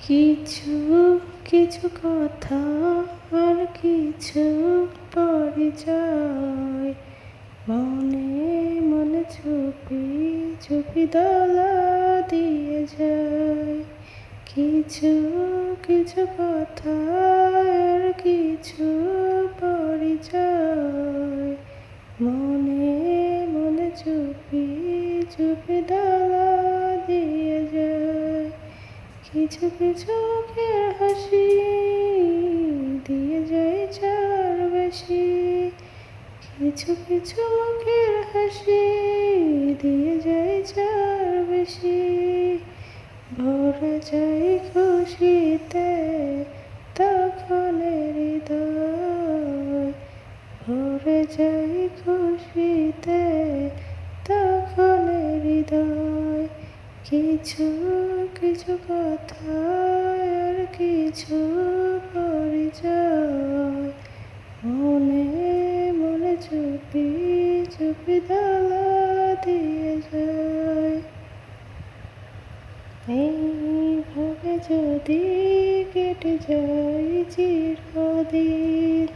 কিছু কিছু কথা আর কিছু পরিচয় মনে মনে চুপি চুপি দোলা দিয়ে যায়। কিছু কিছু কথা আর কিছু পরিচয় মনে মনে চুপি চুপি দোলা দিয়ে যায়। কিছু কিছু মুখের হাসি দিয়ে যায় চার বেশি। কিছু কিছু মুখের হাসি দিয়ে যায় চার বেশি। ভরে যায় খুশিতে তখন হৃদয়। ভরে যায় খুশিতে তখন হৃদয়। কিছু কিছু কথা আর কিছু পরিচয় মনে মনে চুপি চুপি দোলা দিয়ে যায়। এইভাবে যদি কেটে যায় চিরদিন,